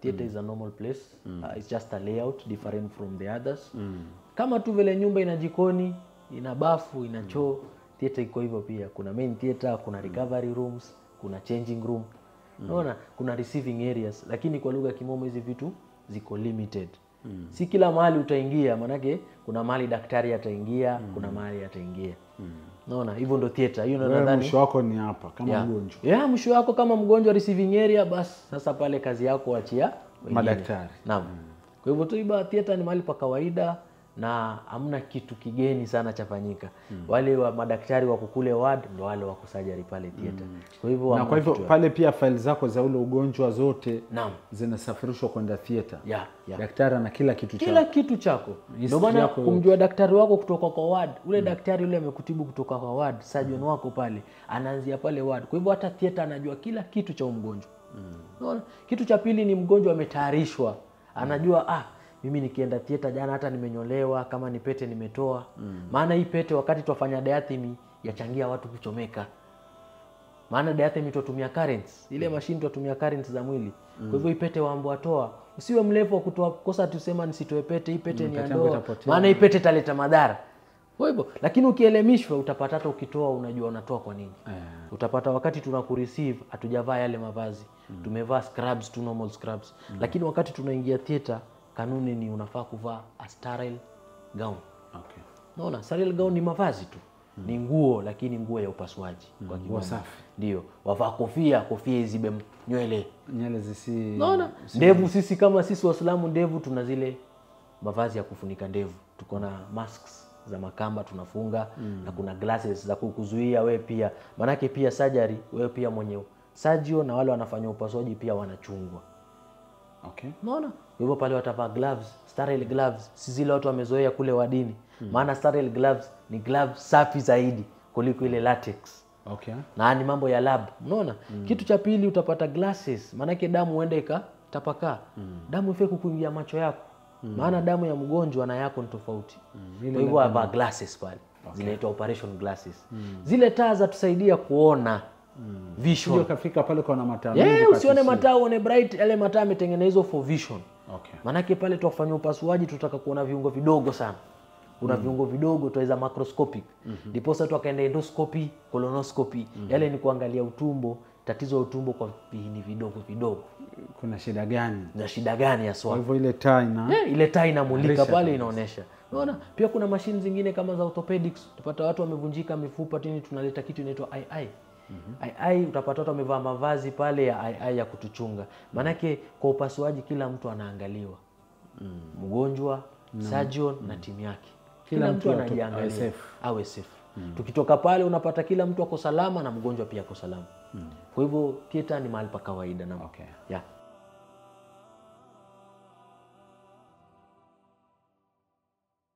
Theater is a normal place. It's just a layout different from the others. Kama tu vile nyumba ina jikoni, ina bafu, ina choo, theater iko hivyo pia. Kuna main theater, kuna recovery rooms, kuna changing room. Unaona, kuna receiving areas, lakini kwa lugha ya kimombo hizi vitu ziko limited. Si kila mahali utaingia, manake kuna mahali daktari ataingia, kuna mahali ataingia. Unaona, hivyo ndo theater. Hiyo nadhani mwisho wako ni hapa kama mgonjwa. Mwisho wako kama mgonjwa, receiving area, basi sasa pale kazi yako achia madaktari. Naam. Kwa hivyo Toiba theater ni mahali pa kawaida na hamna kitu kigeni sana chafanyika. Wale wa madaktari wa kukule ward ndo wale wa surgery pale theater. Kwa hivyo pale pia file zako za ule ugonjwa zote zinasafirishwa kwenda theater. Daktari na kila kitu chako. Ndio maana kumjua daktari wako kutoka kwa ward, ule daktari yule amekutibu kutoka kwa ward, surgeon wako pale anaanzia pale ward. Kwa hivyo hata theater anajua kila kitu cha mgonjwa. Unaona? Kitu cha pili ni mgonjwa ametayarishwa. Anajua mimi nikienda theater jana hata nimenyolewa, kama ni pete nimetoa. Maana hii pete wakati tuwafanya diatemy yachangia watu kuchomeka. Maana diatemy tutumia currents. Ile machine tutumia currents za mwili. Kwa hivyo hii pete waambiwa toa. Usiwe mlevu wa kutoa kosa tusema nisitoe pete, hii pete ni ndoa. Maana hii pete italeta madhara. Kwa hivyo, lakini ukielemishwa utapata hata ukitoa unajua unatoa kwa nini. Utapata wakati tunakureceive hatujavaa yale mavazi. Tumevaa scrubs, tu normal scrubs. Lakini wakati tunaingia theater kanuni ni unafaa kuvaa a sterile gown. Unaona, sterile gown ni mavazi tu. Ni nguo, lakini nguo ya upasuaji kwa nguo safi. Ndio. Wavaa kofia izibe nywele zisi. Unaona? Ndevu sisi kama sisi Waislamu ndevu tuna zile mavazi ya kufunika ndevu. Tuko na masks za makamba tunafunga na kuna glasses za kukuzuia wewe pia. Manake pia surgery wewe pia mwenyewe. Surgeon na wale wanafanya upasuaji pia wanachungwa. Unaona? Hivyo pale watavaa gloves, sterile gloves, si zile watu wamezoea kule wadini. Maana sterile gloves ni gloves safi zaidi kuliko ile latex. Na ni mambo ya lab. Unaona? Kitu cha pili utapata glasses, maana damu huenda ikatapakaa. Damu ifike kuingia macho yako. Maana damu ya mgonjwa na yako ni tofauti. Kwa hivyo wavaa glasses pale. Zinaitwa operation glasses. Zile taa za tusaidia kuona vision. Sio kafika pale kwa na mataa. Usione mataa uone bright, yale mataa yametengenezwa for vision. Manake pale tuwafanya upasuaji tutaka kuona viungo vidogo sana. Kuna viungo vidogo tuweza macroscopic. Ndipo sasa tukaenda endoscopy, colonoscopy. Yale ni kuangalia utumbo, tatizo la utumbo kwa vihini vidogo. Kuna shida gani? Na shida gani ya swali. Kwa hivyo ile taa ile taa inamulika pale inaonesha. Unaona? Pia kuna mashine zingine kama za orthopedics. Tupata watu wamevunjika mifupa tini tunaleta kitu inaitwa II. II utapata watu wamevaa mavazi pale ya II ya kutuchunga. Manake kwa upasuaji kila mtu anaangaliwa. Mgonjwa, surgeon na timu yake. Kila mtu anajiangalia awe safe. Tukitoka pale unapata kila mtu ako salama na mgonjwa pia ako salama. Kwa hivyo theater ni mahali pa kawaida na.